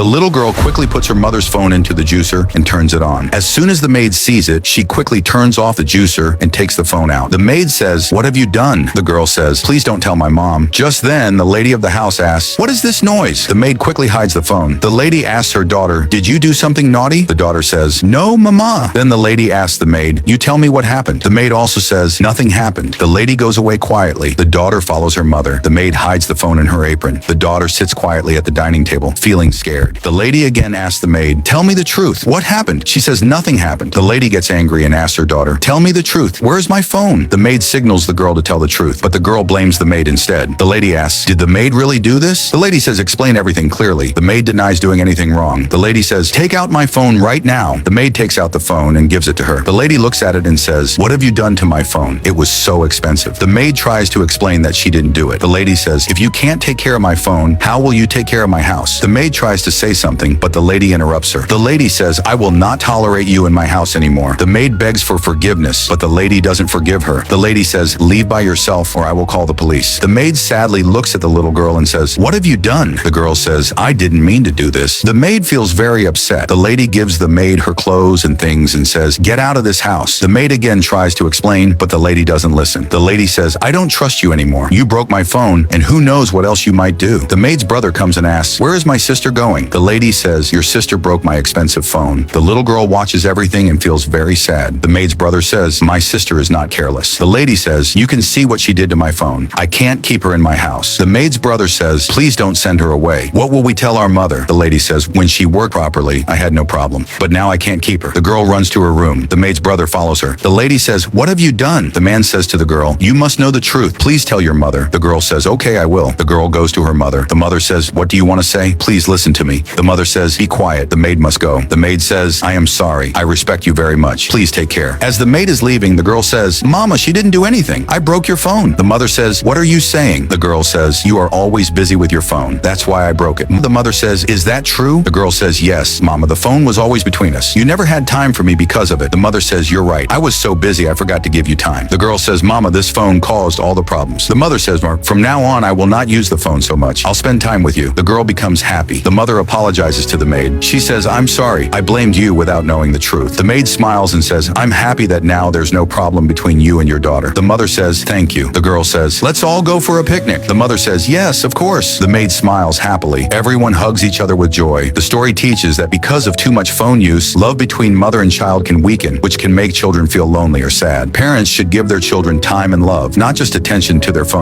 The little girl quickly puts her mother's phone into the juicer and turns it on. As soon as the maid sees it, she quickly turns off the juicer and takes the phone out. The maid says, "What have you done?" The girl says, "Please don't tell my mom." Just then, the lady of the house asks, "What is this noise?" The maid quickly hides the phone. The lady asks her daughter, "Did you do something naughty?" The daughter says, "No, mama." Then the lady asks the maid, "You tell me what happened." The maid also says, "Nothing happened." The lady goes away quietly. The daughter follows her mother. The maid hides the phone in her apron. The daughter sits quietly at the dining table, feeling scared. The lady again asks the maid, "Tell me the truth. What happened?" She says, "Nothing happened." The lady gets angry and asks her daughter, "Tell me the truth. Where's my phone?" The maid signals the girl to tell the truth, but the girl blames the maid instead. The lady asks, "Did the maid really do this?" The lady says, "Explain everything clearly." The maid denies doing anything wrong. The lady says, "Take out my phone right now." The maid takes out the phone and gives it to her. The lady looks at it and says, "What have you done to my phone? It was so expensive." The maid tries to explain that she didn't do it. The lady says, "If you can't take care of my phone, how will you take care of my house?" The maid tries to say something, but the lady interrupts her. The lady says, "I will not tolerate you in my house anymore." The maid begs for forgiveness, but the lady doesn't forgive her. The lady says, "Leave by yourself or I will call the police." The maid sadly looks at the little girl and says, "What have you done?" The girl says, "I didn't mean to do this." The maid feels very upset. The lady gives the maid her clothes and things and says, "Get out of this house." The maid again tries to explain, but the lady doesn't listen. The lady says, "I don't trust you anymore. You broke my phone, and who knows what else you might do." The maid's brother comes and asks, "Where is my sister going?" The lady says, "Your sister broke my expensive phone." The little girl watches everything and feels very sad. The maid's brother says, "My sister is not careless." The lady says, "You can see what she did to my phone. I can't keep her in my house." The maid's brother says, "Please don't send her away." "What will we tell our mother?" The lady says, "When she worked properly, I had no problem, but now I can't keep her." The girl runs to her room. The maid's brother follows her. The lady says, "What have you done?" The man says to the girl, "You must know the truth. Please tell your mother." The girl says, "Okay, I will." The girl goes to her mother. The mother says, "What do you want to say? Please listen to me." The mother says, "Be quiet. The maid must go." The maid says, "I am sorry. I respect you very much. Please take care." As the maid is leaving, the girl says, "Mama, she didn't do anything. I broke your phone." The mother says, "What are you saying?" The girl says, "You are always busy with your phone. That's why I broke it." The mother says, "Is that true?" The girl says, "Yes, Mama. The phone was always between us. You never had time for me because of it." The mother says, "You're right. I was so busy I forgot to give you time." The girl says, "Mama, this phone caused all the problems." The mother says, "From now on, I will not use the phone so much. I'll spend time with you." The girl becomes happy. The mother apologizes to the maid. She says, "I'm sorry. I blamed you without knowing the truth." The maid smiles and says, "I'm happy that now there's no problem between you and your daughter." The mother says, "Thank you." The girl says, "Let's all go for a picnic." The mother says, "Yes, of course." The maid smiles happily. Everyone hugs each other with joy. The story teaches that because of too much phone use, love between mother and child can weaken, which can make children feel lonely or sad. Parents should give their children time and love, not just attention to their phone.